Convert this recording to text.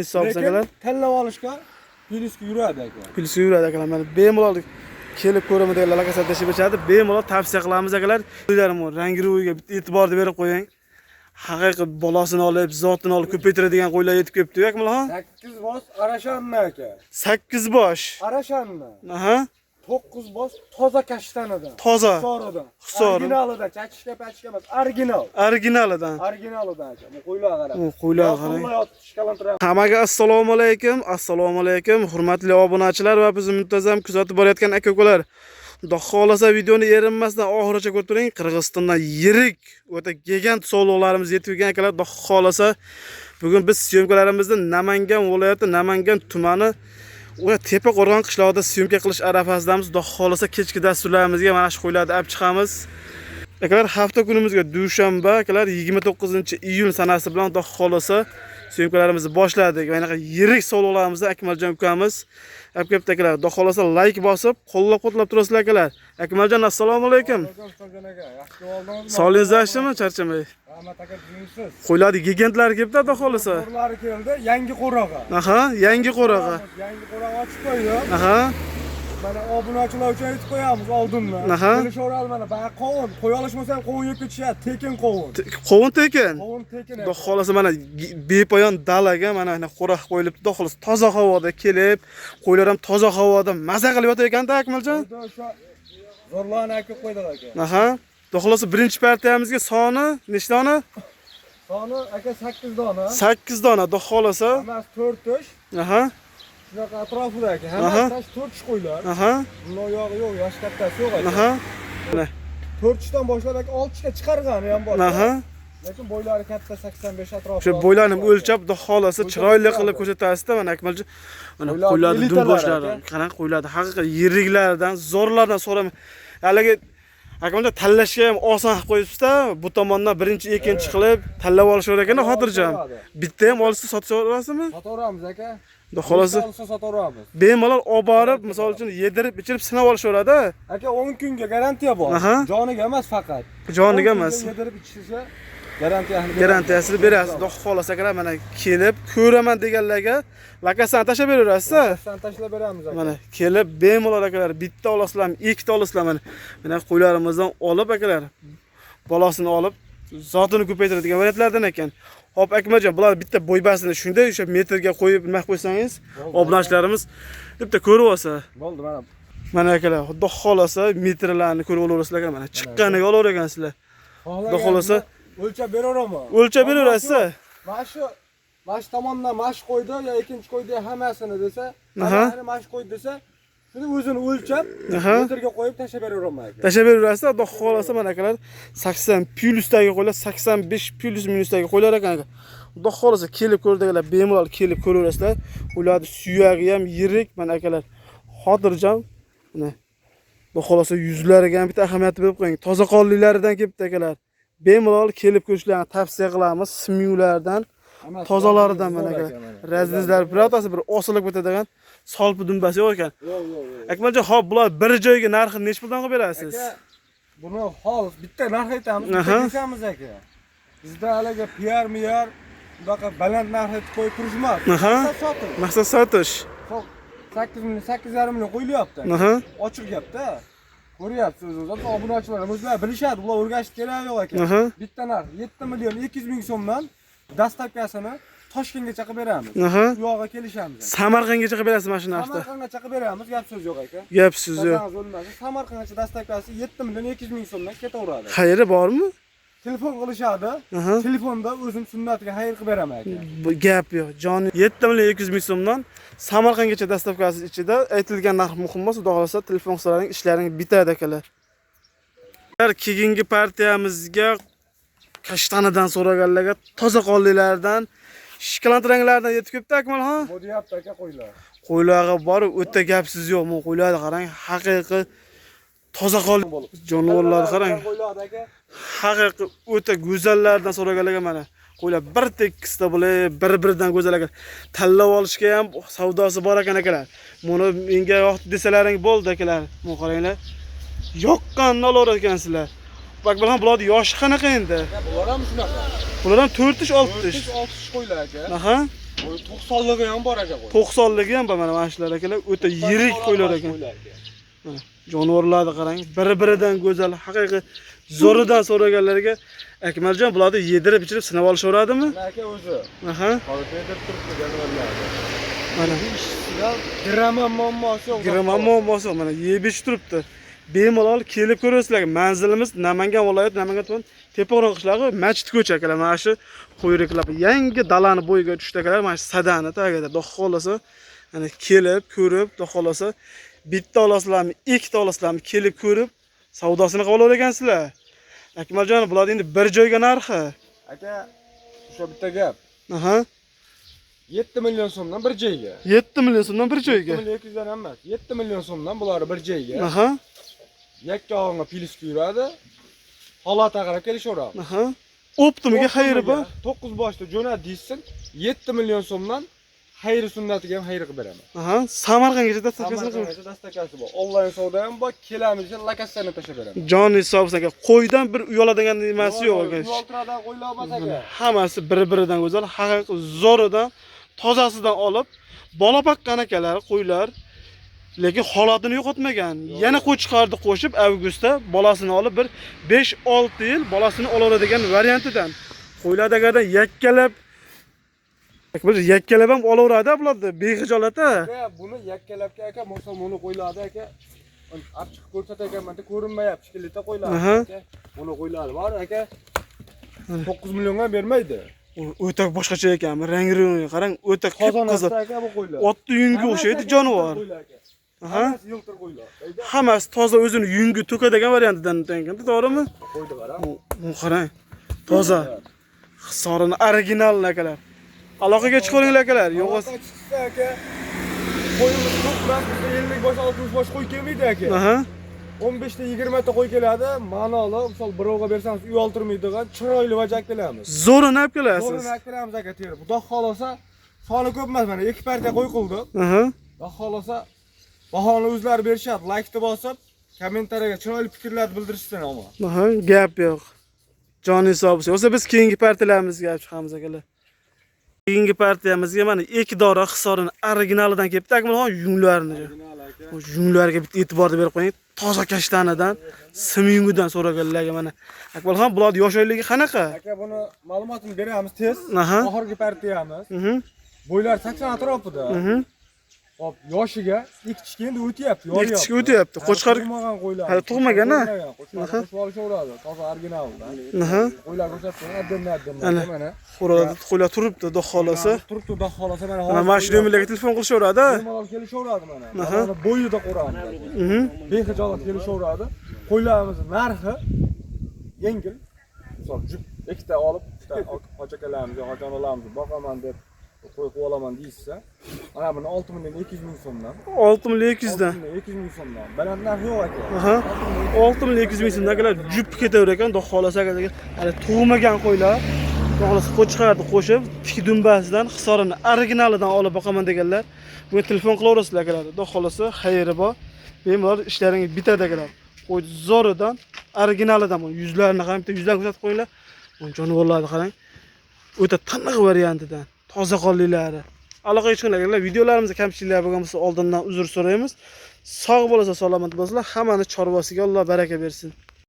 Hisobsagalar. Tanlab olishga plyuska yuradi aka. Plyuska yuradi akalar. Mana bemalol kelib ko'raman deganlar lokasiya tashib berishadi. Bemalol tavsiya qilamiz akalar. Uylarim rangi ruhiga e'tibor berib qo'ying. Haqiqiy bolasini olib, zotini olib ko'paytiradigan qo'ylar yetib kelibdi, akmalha? 8 bosh arashanmi aka? 8 bosh. Arashanmi? Aha. 9 bosh toza kashtanidan. Toza. Hisoridan. Hisori. Originalidan, chachishga pachishga emas, original. Originalidan. Originalidan aka. Bu qo'ylar qarang. Bu qo'ylar qarang. Shikalantiradi. Hammaga assalomu alaykum. Assalomu alaykum. Hurmatli obunachilar va bizni muntazam kuzatib borayotgan aka-ukalar. Xudo xolasa videoni erinmasdan oxirigacha ko'rib turing. Qirg'izistondan yirik o'ta gigant sovg'alarimiz yetib kelgan akalar. Xudo xolasa bugun biz syomkalarimizni Namangan viloyati, Namangan tumani va Tepa Qo'rg'on qishlog'ida syomka qilish arafasidamiz. Xudo xolasa kechki dasturlarimizga mana shu qo'ylarni olib chiqamiz. Akalar hafta kunimizga dushanba akalar 29-iyun sanasi bilan Xudo xolasa syomkalarimizni boshladik. Mana shu yirik sovg'alarimizni Akmaljon ukamiz olib akalar. Xudo xolasa like bosib, qo'llab-quvvatlab turasizlar akalar. Akmaljon assalomu alaykum. Sog'lig'ingiz yaxshimi? Charchamay. Rahmat aka, jinsiz. Qo'ylarni gigantlar kelibdi Xudo xolasa. Qo'rlari keldi, yangi qo'rag'a. Aha, yangi qo'rag'a. Yangi qo'rag'a ochib qo'ydim. Aha. Mana obunachilar uchun aytib qo'yamiz oldindan. Aha. Kelishaveradi mana, baqi qovun. Qo'y olishmasa ham qovun yeb ketishadi, tekin qovun. Qovun tekin. Qovun tekin. Xudo xolasa mana bepoyon dalaga mana qo'raq qo'yilib, Xudo xolasa toza havoda kelib, qo'ylar ham toza havoda maza qilib yotayotganda Akmaljon. O'sha zo'rlarni aka qo'ydilar aka. Aha. Xudo xolasa birinchi partiyamizga soni nechta dona? Soni aka 8 dona. 8 dona Xudo xolasa. Hammasi 4 tush. Aha. Shunaqa atrofida aka. Hammasi 4 tush qo'ylar. Aha. Bundan yog'i yo'q, yosh kattasi yo'q aka. Aha. Mana 4 tushdan boshlab aka 6 tushga chiqargani ham bor. Aha. Lekin bo'ylari katta 85 atrofida. O'sha bo'ylarni o'lchab, Xudo xolasa chiroyli qilib ko'rsatasiz-da mana Akmaljon. Mana qo'ylarni dumboshlari, qarang qo'ylarni haqiqiy yiriklardan, zo'rlardan so'rama. Haligi Akmaljon tanlashga ham oson qilib qo'yibsiz-da. Bu tomondan birinchi, ikkinchi qilib tanlab olishaver ekan, xotirjam. Bitta ham olsa sotaverasizmi? Sotaveramiz aka. Xudo xolasa sotaveramiz. bemalol olib borib, misol uchun yedirib, ichirib sinab olishaveradi. Aka 10 kunga garantiya bor. Joniga emas faqat. Joniga emas. Yedirib ichishsa garantiyasini berasiz. Xudo xolasa akalar mana kelib ko'raman deganlarga lokasiyani tashlab beraverasiz. Tashlab beramiz aka. Mana kelib bemalol akalar bitta olasizlarmi, ikkita olasizlar mana qo'ylarimizdan olib akalar bolasini olib zotini ko'paytiradigan variantlardan ekan. Hop Akmaljon, bular bitta bo'ybasini shunday o'sha metrga qo'yib nima qo'ysangiz, obunachilarimiz bitta ko'rib olsa. Bo'ldi mana. Mana akalar, Xudo xolasa metrlarni ko'rib olaverasizlar, mana chiqqaniga olavergansizlar. Xudo xolasa o'lchab beraveraman. O'lchab beraverasiz. Mash tomondan mash qo'ydi yo ikkinchi qo'ydi hammasini desa, mana mash qo'ydi desa, shuni o'zini o'lchab metrga qo'yib tashlab beraveraman aka. Tashlab beraverasiz. Xudo xolasa mana akalar 80 plyusdagi qo'ylar, 85 plyus minusdagi qo'ylar ekan aka. Xudo xolasa kelib ko'rdiganlar bemalol kelib ko'raverasizlar. Ularni suyagi ham yirik mana akalar. Xotirjam. Mana Xudo xolasa yuzlariga ham bitta ahamiyat berib qo'ying. Toza qonlilaridan kelibdi akalar. Bemalol kelib ko'rishlarini tavsiya qilamiz. Simyulardan, tozalaridan mana aka. Razdizlar birotasi bir osilib ketadigan solpi dumbasi yo'q ekan. Yo'q. Akmaljon, hop bular bir joyga narxini nech puldan qilib berasiz? Aka, buni hol bitta narx aytamiz, desamiz aka. Bizda haliga PR bunaqa baland narx aytib qo'yib turishmas. Maqsad sotish. 8 million, 8,5 million qo'yilyapti. Ochiq gapda. Ko'ryapsiz o'zingiz, obunachilarimiz o'zlari bilishadi, ular o'rgashib keladi yo'q ekan. Bitta narx 7 million 200 ming so'mdan dastavkasini Toshkentgacha qilib beramiz. Bu yoqqa kelishamiz. Samarqandgacha qilib berasiz mana shu narxda. Samarqandgacha qilib beramiz, gap so'z yo'q aka. Gap so'z yo'q. Samarqandgacha dastavkasi 7 million 200 ming so'mdan ketaveradi. Xayri bormi? Telefon qilishadi. Telefonda o'zim sunnatiga xayr qilib beraman aka. Bu gap yo'q. Joni 7 million 200 ming so'mdan Samarqandgacha dastavkasi ichida aytilgan narx muhim emas, xudo xolasa telefon qilsalaring ishlaring bitadi akalar. Keyingi partiyamizga kashtanidan so'raganlarga toza qonlilardan, shikalantiranglardan yetib kelibdi Akmalxon. Bu deyapti aka qo'ylar. Qo'ylarga borib o'ta gapsiz yo'q. Bu qo'ylarni qarang, haqiqiy toza qonli jonivorlar qarang. Haqiqiy o'ta go'zallardan so'raganlarga mana qo'ylar bir tekisda bo'lib, bir-biridan go'zal ekan. Tanlab olishga ham savdosi bor ekan akalar. Buni menga yo'q desalaring bo'ldi akalar. Mana qaranglar. Yoqqanni olaverar ekansizlar. Bak bular bularning yoshi qanaqa endi? Bular ham shunaqa. Bular ham 4 ish, 6 ish. 6 ish qo'ylar aka. Aha. Bu 90'lığı ham bor aka qo'y. 90'ligi ham bor mana shular akalar. O'ta yirik qo'ylar ekan. Jonivorlarni qarang, biri-biridan go'zal, haqiqiy zo'ridan so'raganlarga Akmaljon bularni yedirib ichirib sinab olishaveradimi? Aka o'zi. Aha. Hozir yedirib turibdi jonivorlarni. Mana Gram muammosi yo'q. gram muammosi yo'q. Mana yeb ichib turibdi. Bemalol kelib ko'rasizlar. Manzilimiz Namangan viloyati, Namangan tuman Teparoq qishlog'i Masjid ko'cha akalar. Mana shu qo'yriklab yangi dalani bo'yiga tushdi akalar. Mana shu sadani tagida xudo xolasa, ana kelib ko'rib, xudo xolasa bitta olasizlarmi, ikkita olasizlarmi kelib ko'rib savdosini qilib olar ekansizlar. Akmaljon, bular endi bir joyga narxi. Aka, o'sha bitta gap. Aha. 7 million so'mdan bir joyga. 7 million so'mdan bir joyga. 7 million 200 dan emas. 7 million so'mdan bular bir joyga. Aha. Yakka og'inga pilisk yuradi. Holata qarab kelishaveradi. Aha. Optimiga xayri bor. 9 boshda jo'nat deysin. 7 million so'mdan xayri sunnatiga ham xayri qilib beraman. Aha. Samarqandgacha dastakasi qilib. Samarqandgacha dastakasi bor. Onlayn savdo ham bor. Kelamiz, lokatsiyani tashlab beraman. Jon hisobsiz aka. Qo'ydan bir uyaladigan nimasi yo'q aka. Ultradan qo'ylar emas aka. Hammasi bir-biridan go'zal, haqiqiy zo'ridan, tozasidan olib, bola baqqan akalar, qo'ylar. Lekin holatini yo'qotmagan. Yana qo'y chiqardi qo'shib avgustda bolasini olib bir 5-6 yil bolasini olaveradigan variantidan. Qo'ylardagidan yakkalab ham olaveradi bularda, bexijolat-a. Aka, buni yakkalabga aka, musulmonni qo'ylardi aka. Achchiq ko'rsat ekanman-da, ko'rinmayapti, shikilita qo'ylar aka. Buni qo'ylari bor aka. 9 millionga bermaydi. O'ta boshqacha ekanmi? Rangi qarang, o'ta qizil. Aka bu qo'ylar. Otni yungi o'xshaydi jonivor. Aha. Yiltir qo'ylar. Hammasi toza o'zini yungi to'kadigan variantidan ekan-da, to'g'rimi? Qo'ydi qarang. Bu qarang. Toza. Hisorini original akalar. Aloqaga chiqaringlar akalar. Yo'g'os. Chiqsa aka. Qo'yimiz ko'p, bizda 50 bosh, 60 bosh qo'y kelmaydi aka. Aha. 15 ta 20 ta qo'y keladi. Ma'noli, misol birovga bersangiz uy oltirmaydigan chiroyli vajak kelamiz. Zo'rini olib kelasiz. Zo'rini kelamiz aka terib. Xudo xolasa, soni ko'p emas, mana 2 partiya qo'y qildik. Aha. Xudo xolasa, bahoni o'zlari berishadi. Like-ni bosib, kommentariyaga chiroyli fikrlarni bildirishsin ama. Aha, gap yo'q. Jon hisobsiz. O'zi biz keyingi partiyalamizga chiqamiz akalar. Keyingi partiyamizga mana Ekdora hisorini originalidan kelibdi. Akmalxon yunglarini. Bu yunglarga bitta e'tibor berib qo'ying. Toza kashtanidan, sim yungidan so'raganlarga mana. Akmalxon, bular yosh oyligi qanaqa? Aka, buni ma'lumotini beramiz tez. Aha. Oxirgi partiyamiz. Bo'ylar 80 atrofida. Hop, yoshiga ikkichga endi o'tyapti, yoryapti. Ikkichga o'tyapti. Qo'chqar tug'magan qo'ylar. Hali tug'magan-a? Qo'chqar qo'shib olishaveradi. Toza originaldan. Aha. Qo'ylar ko'rsatgan, addan mana. Qo'ylar turibdi, xudo xolasa. Turibdi, xudo xolasa mana Mana mashina nomerlarga telefon qilishaveradi. Bemalol kelishaveradi mana. Mana bo'yida qo'ramiz. Bexijolat kelishaveradi. Qo'ylarimiz narxi yengil. Misol, jup ikkita olib, hochakalarimiz, hojonalarimiz boqaman deb qo'y qilib olaman deysa, mana buni 6 million 200 ming so'mdan. 6 million 200 dan. 200 ming so'mdan. Baland narx yo'q aka. Aha. 6 million 200 ming so'mdan akalar jup ketaver ekan, xudo xolasa akalar. Hali tug'magan qo'ylar. Xudo xolasa qo'chqarni qo'shib, tik dumbasidan hisorini originalidan olib boqaman deganlar. Bunga telefon qilaverasizlar akalar. Xudo xolasa xayri bor. Bemalol ishlaringiz bitadi akalar. Qo'y zo'ridan originalidan yuzlarini ham bitta yuzdan ko'rsatib qo'yinglar. Bu jonivorlarni qarang. O'ta tiniq variantidan. Toza qonlilari. Aloqaga chiqinglar. Videolarimizda kamchiliklar bo'lgan bo'lsa oldindan uzr so'raymiz. Sog' bo'lsa, salomat bo'lsizlar. Hammani chorvasiga Alloh baraka bersin.